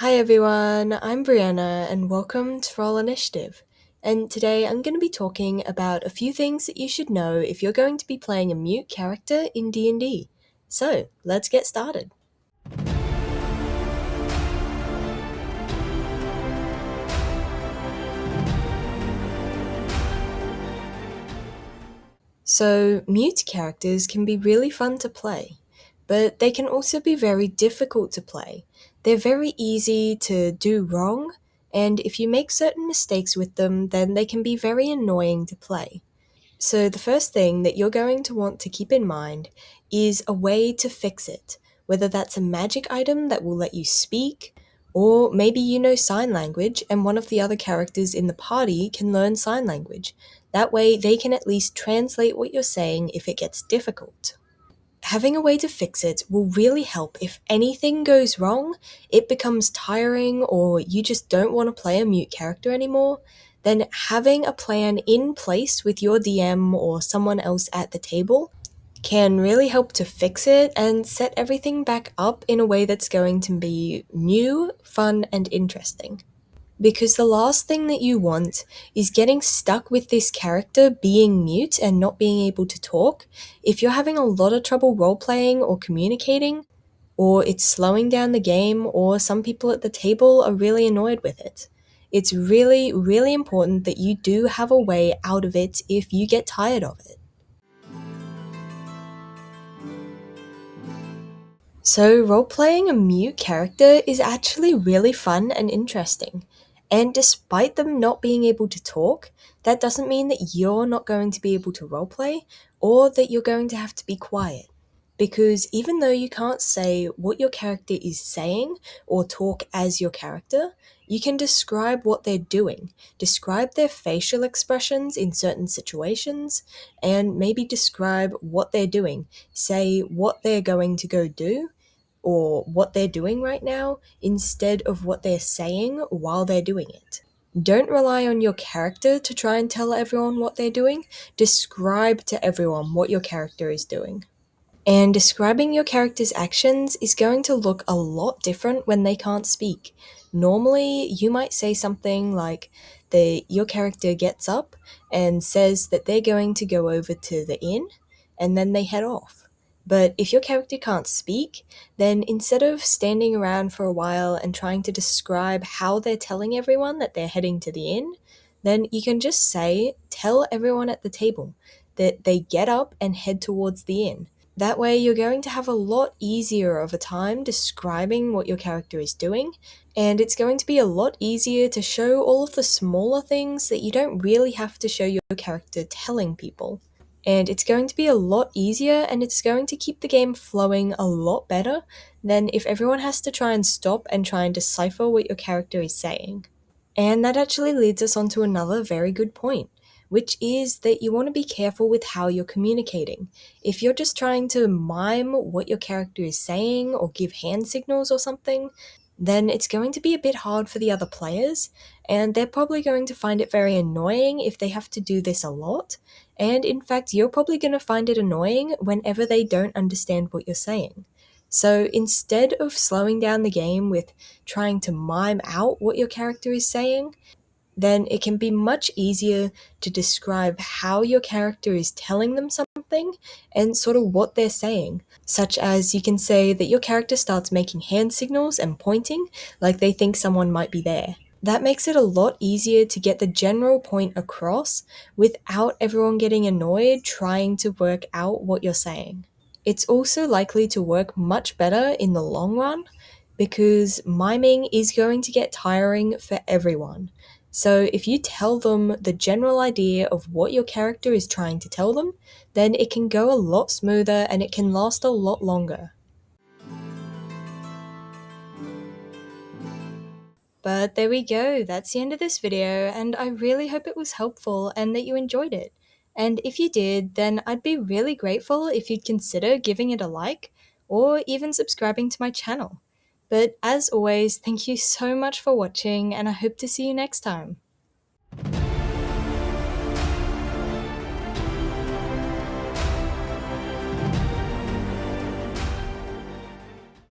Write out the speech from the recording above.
Hi everyone, I'm Brianna and welcome to Roll Initiative. And today I'm going to be talking about a few things that you should know if you're going to be playing a mute character in D&D. So, let's get started. So, mute characters can be really fun to play, but they can also be very difficult to play. They're very easy to do wrong, and if you make certain mistakes with them, then they can be very annoying to play. So, the first thing that you're going to want to keep in mind is a way to fix it, whether that's a magic item that will let you speak, or maybe you know sign language and one of the other characters in the party can learn sign language. That way, they can at least translate what you're saying if it gets difficult. Having a way to fix it will really help if anything goes wrong, it becomes tiring, or you just don't want to play a mute character anymore. Then having a plan in place with your DM or someone else at the table can really help to fix it and set everything back up in a way that's going to be new, fun, and interesting. Because the last thing that you want is getting stuck with this character being mute and not being able to talk. If you're having a lot of trouble role playing or communicating, or it's slowing down the game, or some people at the table are really annoyed with it. It's really, really important that you do have a way out of it if you get tired of it. So, role-playing a mute character is actually really fun and interesting. And despite them not being able to talk, that doesn't mean that you're not going to be able to roleplay or that you're going to have to be quiet. Because even though you can't say what your character is saying or talk as your character, you can describe what they're doing, describe their facial expressions in certain situations, and maybe describe what they're doing, say what they're going to go do, or what they're doing right now instead of what they're saying while they're doing it. Don't rely on your character to try and tell everyone what they're doing. Describe to everyone what your character is doing. And describing your character's actions is going to look a lot different when they can't speak. Normally, you might say something like your character gets up and says that they're going to go over to the inn, and then they head off. But if your character can't speak, then instead of standing around for a while and trying to describe how they're telling everyone that they're heading to the inn, then you can just tell everyone at the table that they get up and head towards the inn. That way, you're going to have a lot easier of a time describing what your character is doing, and it's going to be a lot easier to show all of the smaller things that you don't really have to show your character telling people. And it's going to be a lot easier, and it's going to keep the game flowing a lot better than if everyone has to try and stop and try and decipher what your character is saying. And that actually leads us on to another very good point, which is that you want to be careful with how you're communicating. If you're just trying to mime what your character is saying or give hand signals or something, then it's going to be a bit hard for the other players, and they're probably going to find it very annoying if they have to do this a lot. And in fact, you're probably going to find it annoying whenever they don't understand what you're saying. So instead of slowing down the game with trying to mime out what your character is saying, then it can be much easier to describe how your character is telling them something and sort of what they're saying. Such as you can say that your character starts making hand signals and pointing like they think someone might be there. That makes it a lot easier to get the general point across without everyone getting annoyed trying to work out what you're saying. It's also likely to work much better in the long run because miming is going to get tiring for everyone. So if you tell them the general idea of what your character is trying to tell them, then it can go a lot smoother and it can last a lot longer. But there we go, that's the end of this video, and I really hope it was helpful and that you enjoyed it. And if you did, then I'd be really grateful if you'd consider giving it a like, or even subscribing to my channel. But as always, thank you so much for watching, and I hope to see you next time.